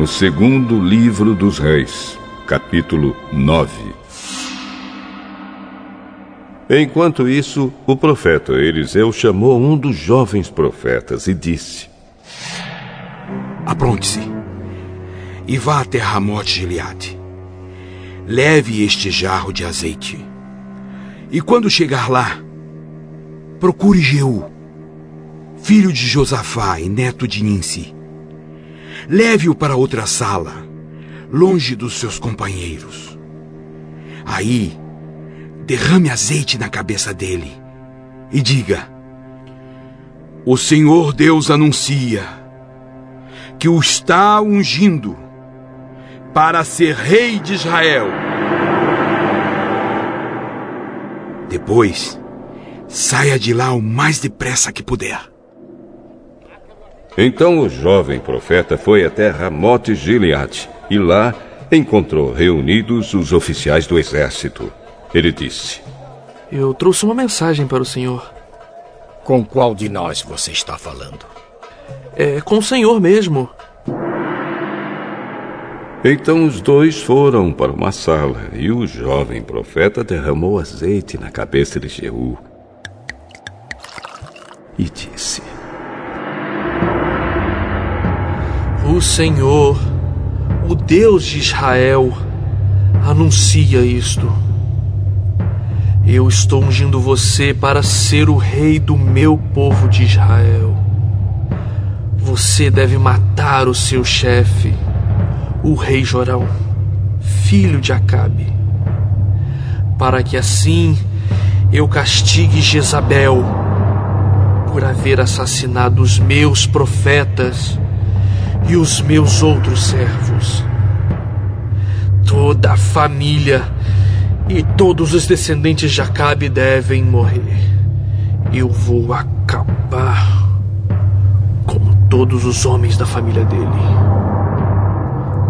O segundo livro dos Reis, capítulo 9. Enquanto isso, o profeta Eliseu chamou um dos jovens profetas e disse: Apronte-se e vá até Ramote-Gileade. Leve este jarro de azeite. E quando chegar lá, procure Jeú, filho de Josafá e neto de Ninsi. Leve-o para outra sala, longe dos seus companheiros. Aí, derrame azeite na cabeça dele e diga: O Senhor Deus anuncia que o está ungindo para ser rei de Israel. Depois, saia de lá o mais depressa que puder. Então o jovem profeta foi até Ramote-Gileade e lá encontrou reunidos os oficiais do exército. Ele disse: Eu trouxe uma mensagem para o senhor. Com qual de nós você está falando? É com o senhor mesmo. Então os dois foram para uma sala e o jovem profeta derramou azeite na cabeça de Jeú e disse: O Senhor, o Deus de Israel, anuncia isto. Eu estou ungindo você para ser o rei do meu povo de Israel. Você deve matar o seu chefe, o rei Jorão, filho de Acabe, para que assim eu castigue Jezabel por haver assassinado os meus profetas e os meus outros servos. Toda a família e todos os descendentes de Acabe devem morrer. Eu vou acabar com todos os homens da família dele,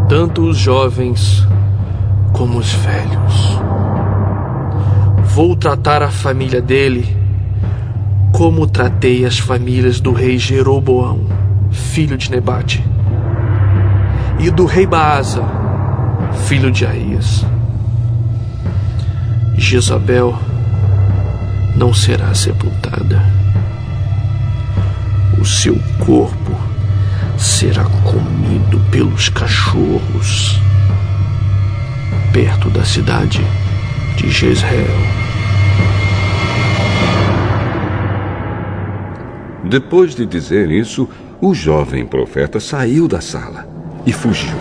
tanto os jovens como os velhos. Vou tratar a família dele como tratei as famílias do rei Jeroboão, filho de Nebate, e do rei Baasa, filho de Aías. Jezabel não será sepultada. O seu corpo será comido pelos cachorros perto da cidade de Jezreel. Depois de dizer isso, o jovem profeta saiu da sala e fugiu.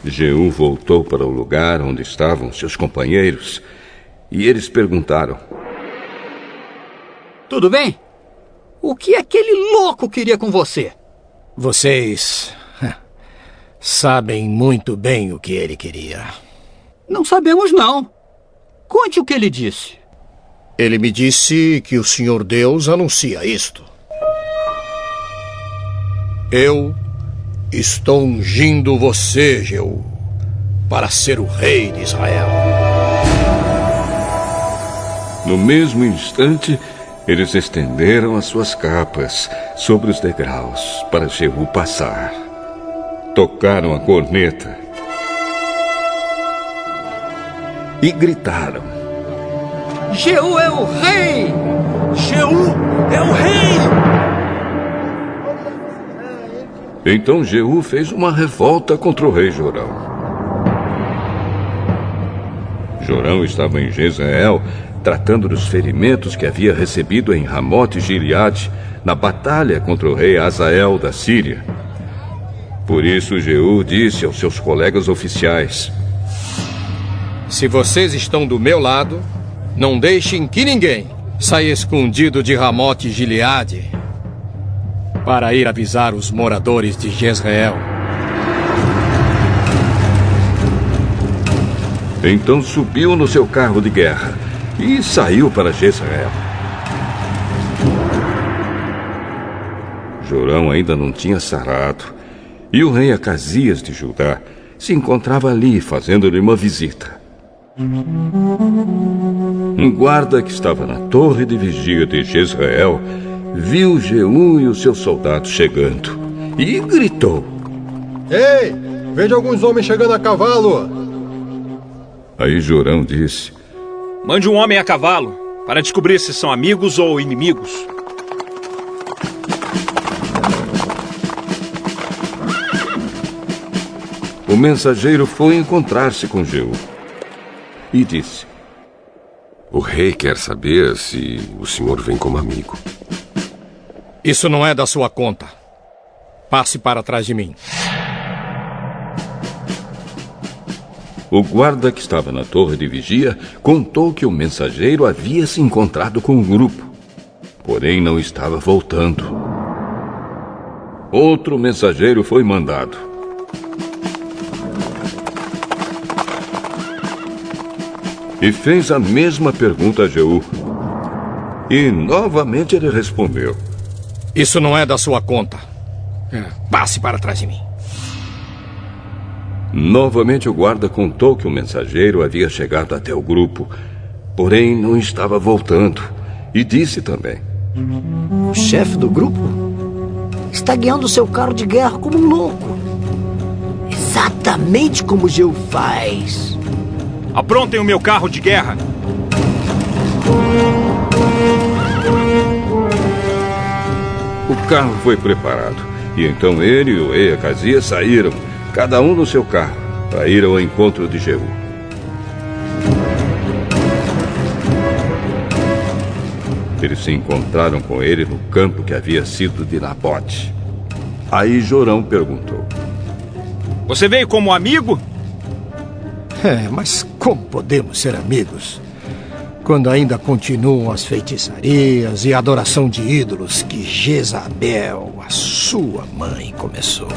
Jeú voltou para o lugar onde estavam seus companheiros e eles perguntaram: Tudo bem? O que aquele louco queria com você? Vocês sabem muito bem o que ele queria. Não sabemos, não. Conte o que ele disse. Ele me disse que o Senhor Deus anuncia isto. Eu estou ungindo você, Jeú, para ser o rei de Israel. No mesmo instante, eles estenderam as suas capas sobre os degraus para Jeú passar. Tocaram a corneta e gritaram: Jeú é o rei! Jeú é o rei! Então Jeú fez uma revolta contra o rei Jorão. Jorão estava em Jezreel, tratando dos ferimentos que havia recebido em Ramote-Gileade, na batalha contra o rei Hazael da Síria. Por isso Jeú disse aos seus colegas oficiais: Se vocês estão do meu lado, não deixem que ninguém saia escondido de Ramote-Gileade para ir avisar os moradores de Jezreel. Então subiu no seu carro de guerra e saiu para Jezreel. Jorão ainda não tinha sarado, e o rei Acasias de Judá se encontrava ali fazendo-lhe uma visita. Um guarda que estava na torre de vigia de Jezreel viu Jeú e os seus soldados chegando e gritou: Ei, vejo alguns homens chegando a cavalo. Aí Jorão disse: Mande um homem a cavalo para descobrir se são amigos ou inimigos. O mensageiro foi encontrar-se com Jeú e disse: O rei quer saber se o senhor vem como amigo. Isso não é da sua conta. Passe para trás de mim. O guarda que estava na torre de vigia contou que o mensageiro havia se encontrado com o grupo, porém não estava voltando. Outro mensageiro foi mandado. E fez a mesma pergunta a Jeú. E novamente ele respondeu: Isso não é da sua conta. Passe para trás de mim. Novamente o guarda contou que o mensageiro havia chegado até o grupo, porém não estava voltando. E disse também: O chefe do grupo está guiando seu carro de guerra como um louco. Exatamente como Jeú faz. Aprontem o meu carro de guerra. O carro foi preparado, e então ele e o rei Acasias saíram, cada um no seu carro, para ir ao encontro de Jeú. Eles se encontraram com ele no campo que havia sido de Nabote. Aí Jorão perguntou: Você veio como amigo? Mas como podemos ser amigos quando ainda continuam as feitiçarias e a adoração de ídolos que Jezabel, a sua mãe, começou?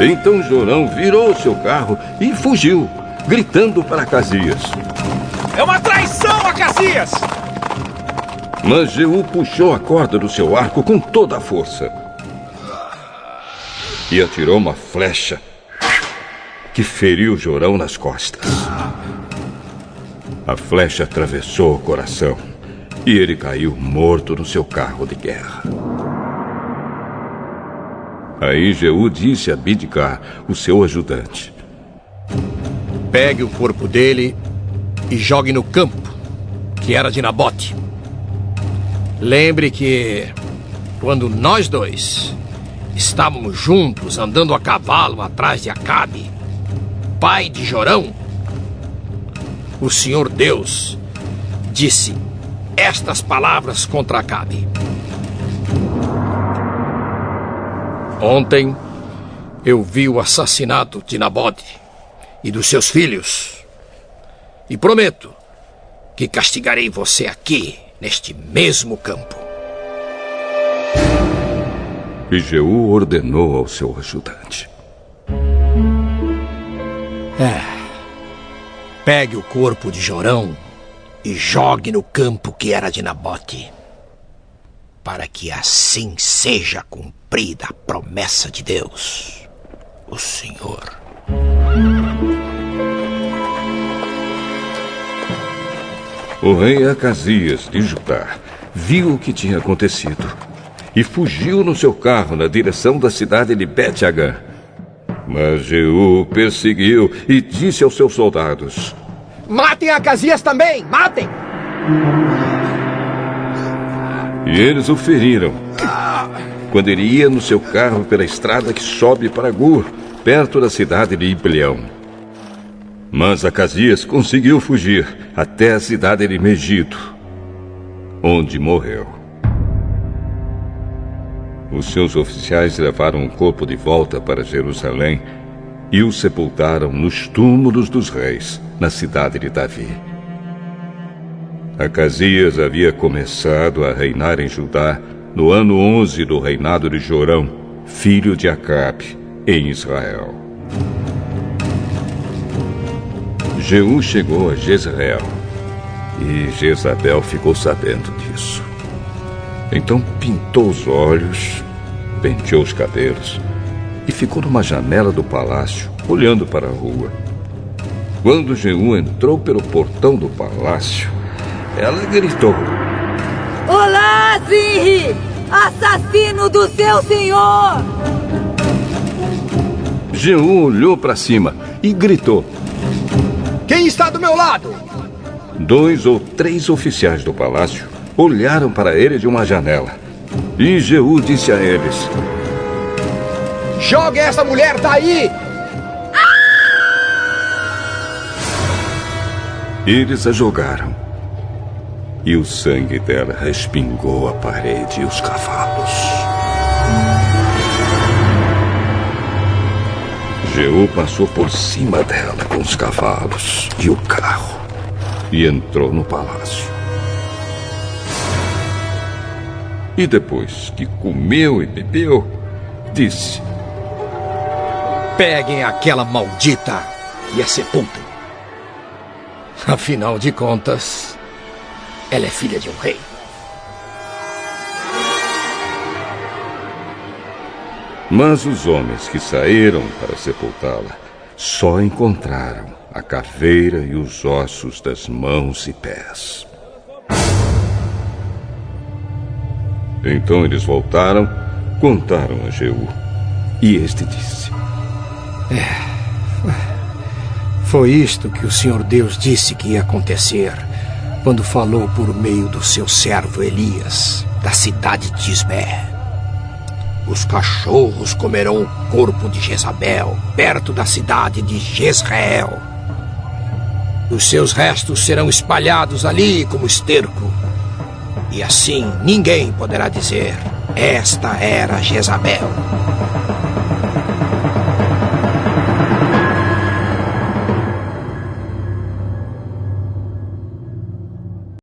Então Jorão virou seu carro e fugiu, gritando para Acasias: É uma traição, Acasias! Mas Jeú puxou a corda do seu arco com toda a força e atirou uma flecha que feriu Jorão nas costas. A flecha atravessou o coração e ele caiu morto no seu carro de guerra. Aí Jeú disse a Bidkar, o seu ajudante: Pegue o corpo dele e jogue no campo, que era de Nabote. Lembre que, quando nós dois estávamos juntos andando a cavalo atrás de Acabe, pai de Jorão, o Senhor Deus disse estas palavras contra Acabe: Ontem eu vi o assassinato de Nabote e dos seus filhos, e prometo que castigarei você aqui, neste mesmo campo. E Jeú ordenou ao seu ajudante: Pegue o corpo de Jorão e jogue no campo que era de Nabote, para que assim seja cumprida a promessa de Deus, o Senhor. O rei Acasias de Judá viu o que tinha acontecido e fugiu no seu carro na direção da cidade de Bet-Hagã. Mas Jeú perseguiu e disse aos seus soldados: Matem Acasias também! Matem! E eles o feriram quando ele ia no seu carro pela estrada que sobe para Gur, perto da cidade de Ibleão. Mas Acasias conseguiu fugir até a cidade de Megido, onde morreu. Os seus oficiais levaram o corpo de volta para Jerusalém e o sepultaram nos túmulos dos reis, na cidade de Davi. Acasias havia começado a reinar em Judá no ano 11 do reinado de Jorão, filho de Acabe, em Israel. Jeú chegou a Jezreel e Jezabel ficou sabendo disso. Então pintou os olhos, penteou os cabelos e ficou numa janela do palácio, olhando para a rua. Quando Jeú entrou pelo portão do palácio, ela gritou: Olá, Zimri! Assassino do seu senhor! Jeú olhou para cima e gritou: Quem está do meu lado? 2 ou 3 oficiais do palácio olharam para ele de uma janela. E Jeú disse a eles: Jogue essa mulher daí! Eles a jogaram. E o sangue dela respingou a parede e os cavalos. Jeú passou por cima dela com os cavalos e o carro e entrou no palácio. E depois que comeu e bebeu, disse: Peguem aquela maldita e a sepultem. Afinal de contas, ela é filha de um rei. Mas os homens que saíram para sepultá-la só encontraram a caveira e os ossos das mãos e pés. Então eles voltaram, contaram a Jeú, e este disse: Foi isto que o Senhor Deus disse que ia acontecer quando falou por meio do seu servo Elias, da cidade de Ismé. Os cachorros comerão o corpo de Jezabel, perto da cidade de Jezreel. Os seus restos serão espalhados ali como esterco. E assim ninguém poderá dizer: esta era Jezabel.